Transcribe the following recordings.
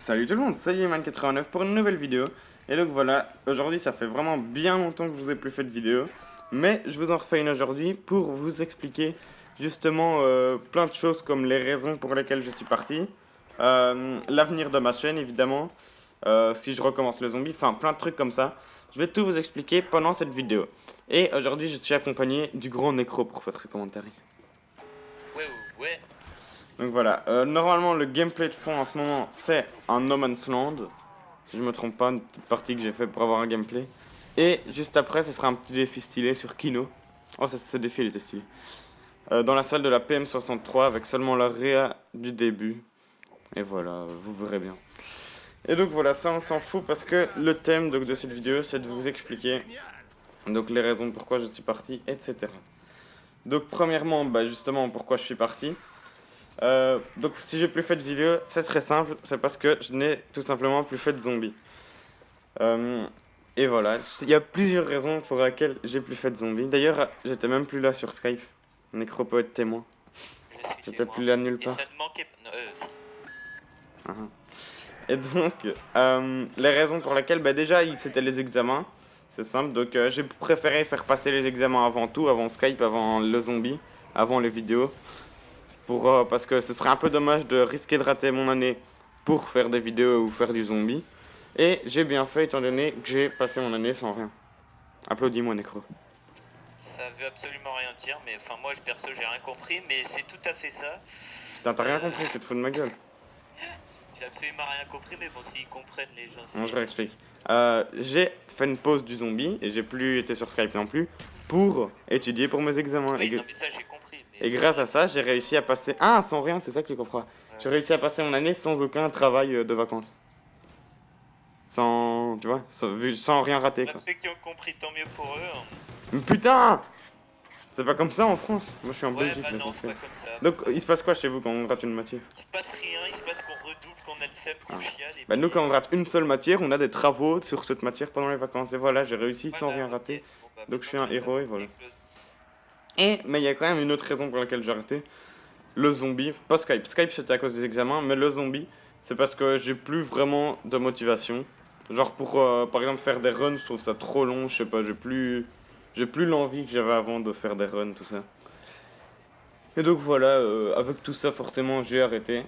Salut tout le monde, c'est Yeman89 pour une nouvelle vidéo. Et donc voilà, aujourd'hui ça fait vraiment bien longtemps que je vous ai plus fait de vidéo. Mais je vous en refais une aujourd'hui pour vous expliquer justement plein de choses comme les raisons pour lesquelles je suis parti. L'avenir de ma chaîne évidemment, si je recommence le zombie, enfin plein de trucs comme ça. Je vais tout vous expliquer pendant cette vidéo. Et aujourd'hui je suis accompagné du grand Necro pour faire ce commentaire. Ouais. Donc voilà, normalement le gameplay de fond en ce moment c'est un No Man's Land. Si je me trompe pas, une petite partie que j'ai fait pour avoir un gameplay. Et juste après ce sera un petit défi stylé sur Kino. Oh ce défi il était stylé. Dans la salle de la PM63 avec seulement la réa du début. Et voilà, vous verrez bien. Et donc voilà, ça on s'en fout parce que le thème donc, de cette vidéo c'est de vous expliquer donc les raisons pourquoi je suis parti, etc. Donc premièrement, bah, justement pourquoi je suis parti. Donc si j'ai plus fait de vidéos, c'est très simple, c'est parce que je n'ai tout simplement plus fait de zombies. Et voilà, il y a plusieurs raisons pour lesquelles j'ai plus fait de zombies. D'ailleurs, j'étais même plus là sur Skype. Necro peut être témoin. J'étais plus là nulle part. Et ça te manquait. Et donc, les raisons pour lesquelles, bah déjà, c'était les examens. C'est simple, donc j'ai préféré faire passer les examens avant tout, avant Skype, avant le zombie, avant les vidéos. Parce que ce serait un peu dommage de risquer de rater mon année pour faire des vidéos ou faire du zombie. Et j'ai bien fait étant donné que j'ai passé mon année sans rien. Applaudis-moi Necro. Ça veut absolument rien dire, mais enfin moi perso j'ai rien compris, mais c'est tout à fait ça. Putain, t'as rien compris, tu te fous de ma gueule. J'ai absolument rien compris, mais bon, s'ils comprennent les gens. Non, je réexplique. J'ai fait une pause du zombie et j'ai plus été sur Skype non plus pour étudier pour mes examens. Oui, non, mais ça j'ai compris. Et grâce à ça, j'ai réussi à passer. Ah, sans rien, c'est ça que tu comprends. J'ai réussi à passer mon année sans aucun travail de vacances. Sans. Tu vois, sans rien rater. Quoi. Ceux qui ont compris, tant mieux pour eux. Hein. Mais putain! C'est pas comme ça en France. Moi je suis en Belgique. Bah non, c'est pas comme ça. Donc il se passe quoi chez vous quand on rate une matière? Il se passe rien, il se passe qu'on redouble, qu'on a de seum, qu'on chiale. Bah nous quand on rate une seule matière, on a des travaux sur cette matière pendant les vacances. Et voilà, j'ai réussi sans rien rater. Bon, bah, donc je suis un héros et voilà. Et mais il y a quand même une autre raison pour laquelle j'ai arrêté. Le zombie, pas Skype. Skype c'était à cause des examens, mais le zombie, c'est parce que j'ai plus vraiment de motivation. Genre pour par exemple faire des runs, je trouve ça trop long, je sais pas, j'ai plus l'envie que j'avais avant de faire des runs, tout ça. Et donc voilà, avec tout ça forcément j'ai arrêté.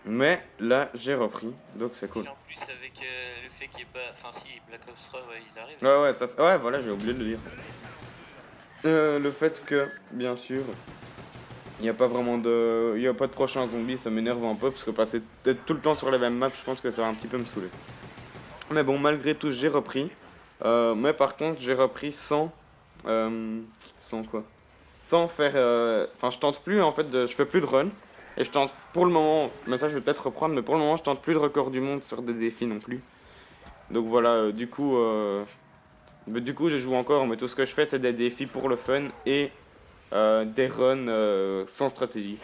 Mais là j'ai repris, donc c'est cool. Et en plus avec le fait qu'il n'y ait pas... Enfin si, Black Ops 3, ouais, il arrive. Ouais, voilà, j'ai oublié de le dire. Le fait que, bien sûr, il n'y a pas vraiment de... Il n'y a pas de prochain zombie, ça m'énerve un peu, parce que passer tout le temps sur les mêmes maps, je pense que ça va un petit peu me saouler. Mais bon, malgré tout, j'ai repris. Mais par contre, j'ai repris sans... sans quoi? Sans faire... Enfin, je tente plus, en fait, je fais plus de run. Et je tente, pour le moment, mais ça je vais peut-être reprendre, mais pour le moment, je tente plus de record du monde sur des défis non plus. Donc voilà, du coup, j'ai joué encore, mais tout ce que je fais, c'est des défis pour le fun et des runs sans stratégie.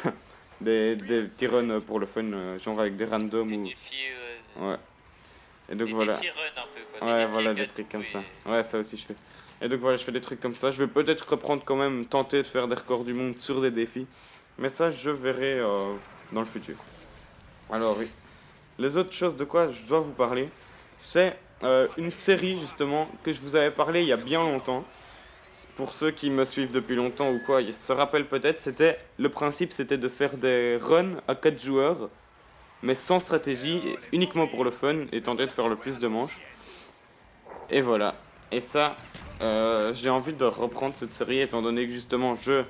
des petits runs pour le fun, genre avec des randoms des ou... défis, Ouais. Et donc des voilà. défis run un peu, quoi. Ouais, voilà, des trucs comme ça. Ouais, ça aussi je fais. Et donc voilà, je fais des trucs comme ça. Je vais peut-être reprendre quand même, tenter de faire des records du monde sur des défis. Mais ça, je verrai dans le futur. Alors, oui. Les autres choses de quoi je dois vous parler, c'est une série justement que je vous avais parlé il y a bien longtemps. Pour ceux qui me suivent depuis longtemps ou quoi, ils se rappellent peut-être, le principe c'était de faire des runs à 4 joueurs, mais sans stratégie, uniquement pour le fun, et tenter de faire le plus de manches. Et voilà. Et ça, j'ai envie de reprendre cette série étant donné que justement je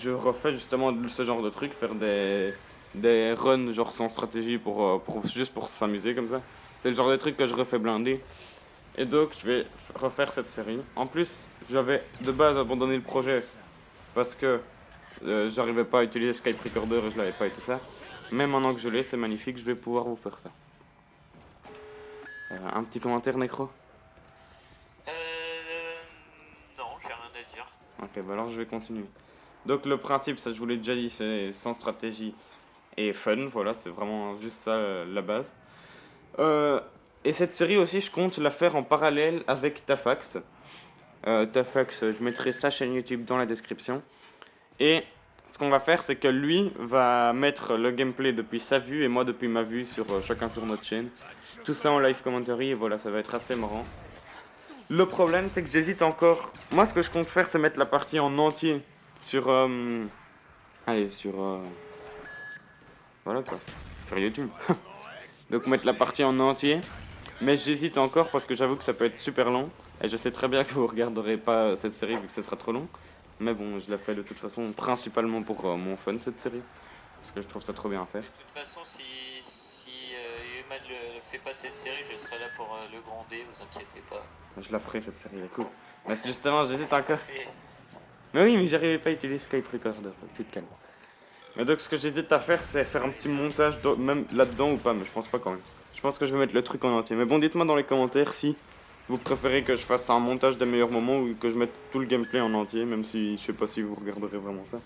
refais justement ce genre de truc, faire des runs genre sans stratégie juste pour s'amuser comme ça. C'est le genre de truc que je refais blindé. Et donc je vais refaire cette série. En plus, j'avais de base abandonné le projet parce que j'arrivais pas à utiliser Skype Recorder et je l'avais pas et tout ça. Mais maintenant que je l'ai, c'est magnifique, je vais pouvoir vous faire ça. Un petit commentaire, Necro? Non, j'ai rien à dire. Ok, bah alors je vais continuer. Donc le principe, ça je vous l'ai déjà dit, c'est sans stratégie et fun, voilà, c'est vraiment juste ça la base. Et cette série aussi, je compte la faire en parallèle avec Tafax. Tafax, je mettrai sa chaîne YouTube dans la description. Et ce qu'on va faire, c'est que lui va mettre le gameplay depuis sa vue et moi depuis ma vue, sur chacun sur notre chaîne. Tout ça en live commentary et voilà, ça va être assez marrant. Le problème, c'est que j'hésite encore. Moi, ce que je compte faire, c'est mettre la partie en entier sur... allez, sur... voilà quoi, sur YouTube. Donc mettre la partie en entier. Mais j'hésite encore parce que j'avoue que ça peut être super long. Et je sais très bien que vous regarderez pas cette série vu que ce sera trop long. Mais bon, je la fais de toute façon principalement pour mon fun, cette série. Parce que je trouve ça trop bien à faire. De toute façon, si Human ne fait pas cette série, je serai là pour le gronder, vous inquiétez pas. Je la ferai cette série, elle est cool. Mais justement, j'hésite encore. Fait... Mais oui, mais j'arrivais pas à utiliser Skype Recorder, tu te calmes. Mais donc ce que j'hésite à faire, c'est faire un petit montage même là-dedans ou pas, mais je pense pas quand même. Je pense que je vais mettre le truc en entier. Mais bon, dites-moi dans les commentaires si vous préférez que je fasse un montage des meilleurs moments ou que je mette tout le gameplay en entier, même si je sais pas si vous regarderez vraiment ça.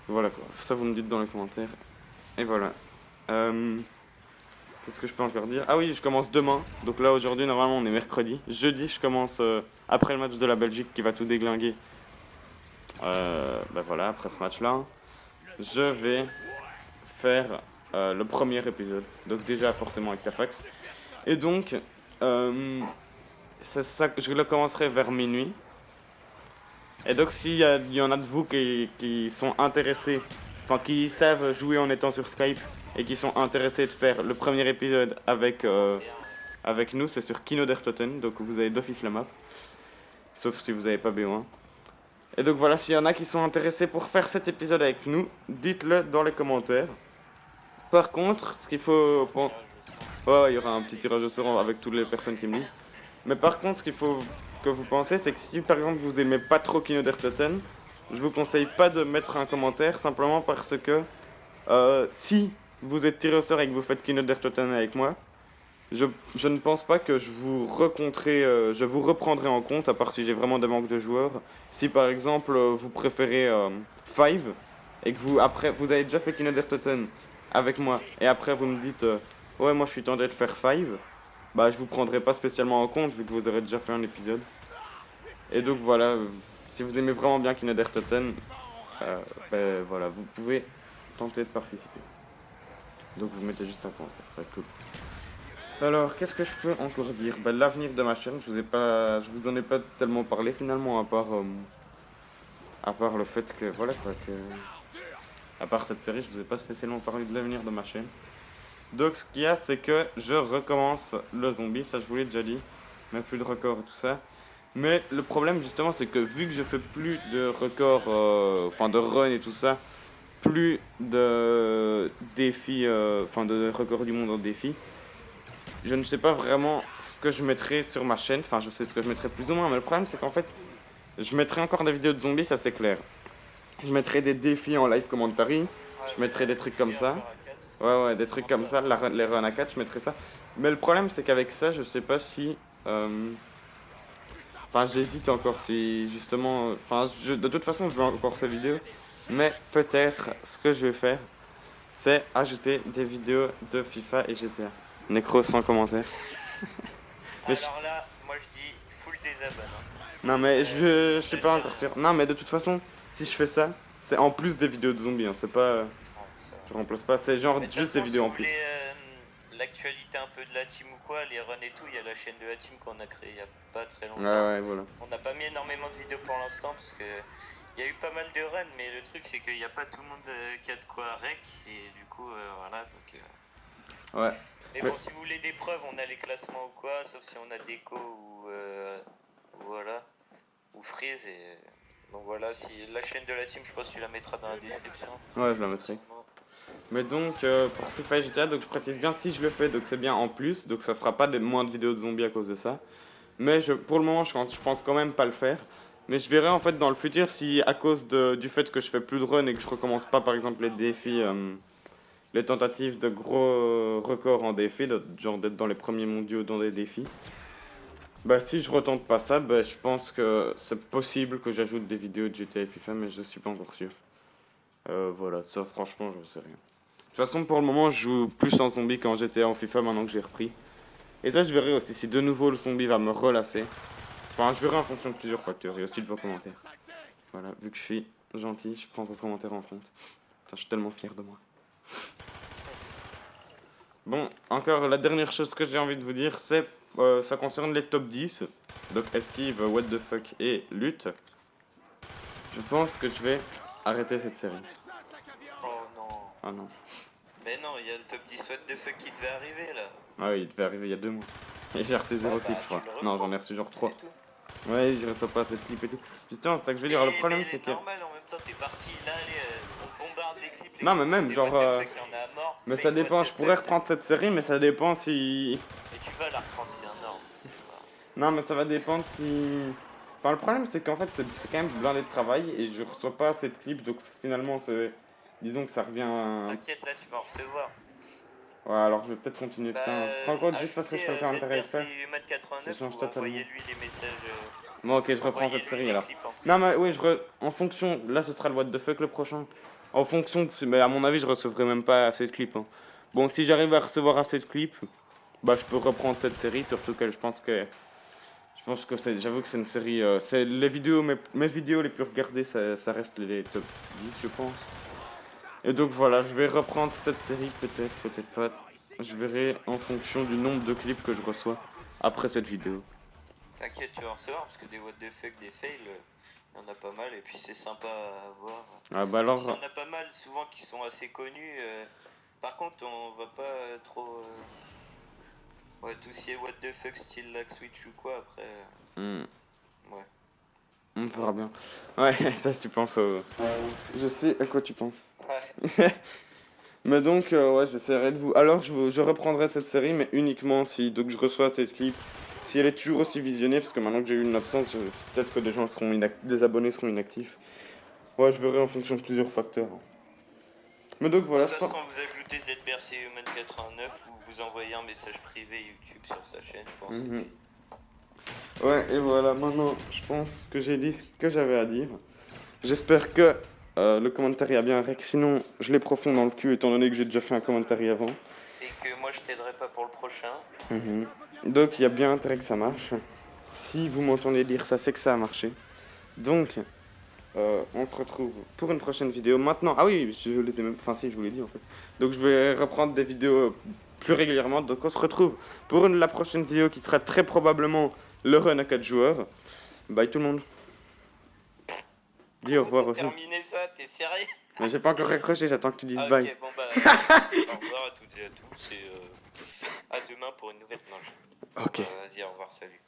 Voilà quoi, ça vous me dites dans les commentaires. Et voilà. Qu'est-ce que je peux encore dire? Ah oui, je commence demain. Donc là aujourd'hui, normalement on est mercredi. Jeudi, je commence après le match de la Belgique qui va tout déglinguer. Bah voilà, après ce match-là, je vais faire le premier épisode. Donc déjà forcément avec Tafax. Et donc, c'est ça, je le commencerai vers minuit. Et donc s'il y en a de vous qui sont intéressés, enfin qui savent jouer en étant sur Skype et qui sont intéressés de faire le premier épisode avec nous, c'est sur Kino der Toten, donc vous avez d'office la map. Sauf si vous n'avez pas B1. Et donc voilà, s'il y en a qui sont intéressés pour faire cet épisode avec nous, dites-le dans les commentaires. Par contre, ce qu'il faut... Bon, ouais, il y aura un petit tirage au sort avec toutes les personnes qui me disent. Mais par contre, ce qu'il faut que vous pensez, c'est que si par exemple vous aimez pas trop Kino der Toten, je vous conseille pas de mettre un commentaire, simplement parce que si vous êtes tiré au sort et que vous faites Kino der Toten avec moi, je ne pense pas que je vous reprendrai en compte, à part si j'ai vraiment des manques de joueurs. Si par exemple vous préférez Five et que vous avez déjà fait Kino der Toten avec moi et après vous me dites ouais moi je suis tenté de faire Five, bah je vous prendrai pas spécialement en compte vu que vous aurez déjà fait un épisode. Et donc voilà, si vous aimez vraiment bien Kino der Toten, ben voilà, vous pouvez tenter de participer. Donc vous mettez juste un commentaire, ça va être cool. Alors, qu'est-ce que je peux encore dire? Bah, l'avenir de ma chaîne, je vous en ai pas tellement parlé finalement, à part le fait que, voilà quoi, à part cette série, je vous ai pas spécialement parlé de l'avenir de ma chaîne. Donc, ce qu'il y a, c'est que je recommence le zombie, ça je vous l'ai déjà dit, mais plus de records et tout ça. Mais le problème justement, c'est que vu que je fais plus de records, enfin de run et tout ça, plus de défis, enfin de records du monde en défi. Je ne sais pas vraiment ce que je mettrai sur ma chaîne, enfin je sais ce que je mettrai plus ou moins, mais le problème c'est qu'en fait, je mettrai encore des vidéos de zombies, ça c'est clair. Je mettrai des défis en live commentary, je mettrai des trucs comme ça. Ouais, des trucs comme ça, les runs à 4, je mettrai ça. Mais le problème c'est qu'avec ça, je sais pas si... Enfin j'hésite encore si justement... Enfin de toute façon je veux encore ces vidéos, mais peut-être ce que je vais faire, c'est ajouter des vidéos de FIFA et GTA. Necro sans commentaire. Alors là, moi je dis full désabonne. Non mais je suis pas encore sûr. Non mais de toute façon, si je fais ça, c'est en plus des vidéos de zombies, hein. C'est pas... je remplace pas, c'est genre juste des vidéos en plus. L'actualité un peu de la team ou quoi, les runs et tout, il y a la chaîne de la team qu'on a créée il y a pas très longtemps. Ouais, voilà. On n'a pas mis énormément de vidéos pour l'instant parce que il y a eu pas mal de runs, mais le truc c'est qu'il n'y a pas tout le monde qui a de quoi rec et du coup voilà donc. Ouais. Mais bon, si vous voulez des preuves, on a les classements ou quoi, sauf si on a Déco ou voilà, ou Freeze et donc voilà, si la chaîne de la team, je pense que tu la mettras dans la description. Ouais, je la mettrai. Mais donc pour FIFA et GTA, donc je précise bien si je le fais, donc c'est bien en plus, donc ça fera pas moins de vidéos de zombies à cause de ça. Mais pour le moment, je pense quand même pas le faire. Mais je verrai en fait dans le futur si à cause du fait que je fais plus de run et que je recommence pas par exemple les défis, les tentatives de gros records en défi, genre d'être dans les premiers mondiaux dans des défis. Bah si je retente pas ça, bah, je pense que c'est possible que j'ajoute des vidéos de GTA et FIFA, mais je suis pas encore sûr. Voilà, ça franchement je sais rien. De toute façon pour le moment je joue plus en zombie qu'en GTA en FIFA maintenant que j'ai repris. Et ça je verrai aussi si de nouveau le zombie va me relasser. Enfin je verrai en fonction de plusieurs facteurs et aussi de vos commentaires. Voilà, vu que je suis Gentil, je prends vos commentaires en compte. Putain, je suis tellement fier de moi. Bon, encore la dernière chose que j'ai envie de vous dire, c'est ça concerne les top 10. Donc esquive, what the fuck et lutte. Je pense que je vais arrêter cette série. Oh non. Ah non. Mais non, il y a le top 10 what the fuck qui devait arriver là. Ah oui, il devait arriver il y a 2 mois. Et j'ai reçu 0 Ah clip, bah, je crois. tu le Non, reprends, j'en ai reçu genre 3. c'est tout. Ouais, je reçois pas cette clip et tout. Justement, c'est ça que je veux dire. Le problème, c'est que. C'est normal, en même temps, t'es parti là, allez, on bombarde les clips. Les Non, mais clips, même, les genre, what the fuck, il y en a à mort. Mais Fake ça what dépend, the je pourrais fuck, reprendre cette série, mais ça dépend si. Et tu vas la reprendre, c'est énorme. C'est pas... Non, mais ça va dépendre si. Enfin, le problème, c'est qu'en fait, c'est quand même blindé de travail et je reçois pas cette clip, donc finalement, c'est. Disons que ça revient à. T'inquiète, là, tu vas en recevoir. Ouais, alors je vais peut-être continuer. Bah, Putain, prends le compte juste parce que je fais le commentaire ZBRC avec Human 89 Ça change ou totalement. envoyez-lui les messages. Bon, ok, je reprends envoyez-lui cette série les alors. clips, en fait. Non, mais oui, en fonction. Là, ce sera le what the fuck le prochain. En fonction de. Mais à mon avis, je recevrai même pas assez de clips. Hein. Bon, si j'arrive à recevoir assez de clips, bah, je peux reprendre cette série, surtout que je pense que. J'avoue que c'est une série. C'est les vidéos, mes vidéos les plus regardées, ça reste les top 10, je pense. Et donc voilà, je vais reprendre cette série, peut-être, peut-être pas. Je verrai en fonction du nombre de clips que je reçois après cette vidéo. T'inquiète, tu vas en recevoir parce que des what the fuck, des fails, il y en a pas mal et puis c'est sympa à voir. Ah bah alors. Il y en a pas mal souvent qui sont assez connus. Par contre, on va pas trop. Ouais, tout ce qui est what the fuck, style lag switch ou quoi après. Ouais. On verra bien. Ouais, ça tu penses au. Je sais à quoi tu penses. Ouais. Mais donc, ouais, j'essaierai de vous. Alors, je reprendrai cette série, mais uniquement si donc je reçois cette clip. Si elle est toujours aussi visionnée, parce que maintenant que j'ai eu une absence, peut-être que des gens seront des abonnés seront inactifs. Ouais, je verrai en fonction de plusieurs facteurs. Mais donc voilà, De toute façon, vous ajoutez ZBRC Human 89 ou vous envoyez un message privé YouTube sur sa chaîne, je pense. Ouais, et voilà, maintenant, je pense que j'ai dit ce que j'avais à dire. J'espère que le commentaire a bien rec, sinon je les profonde dans le cul, étant donné que j'ai déjà fait un commentaire avant. Et que moi je t'aiderai pas pour le prochain. Donc il y a bien intérêt que ça marche. Si vous m'entendez dire ça, c'est que ça a marché. Donc, on se retrouve pour une prochaine vidéo. Maintenant, ah oui, je les ai même... Enfin si, je vous l'ai dit en fait. Donc je vais reprendre des vidéos plus régulièrement. Donc on se retrouve pour la prochaine vidéo qui sera très probablement le run à 4 joueurs. Bye tout le monde. Dis au revoir aussi. Terminer ça, t'es sérieux? Mais j'ai pas encore raccroché, j'attends que tu dises Ok, bye. bon bah, au revoir à toutes et à tous et à demain pour une nouvelle manche. Ok. Vas-y, au revoir, salut.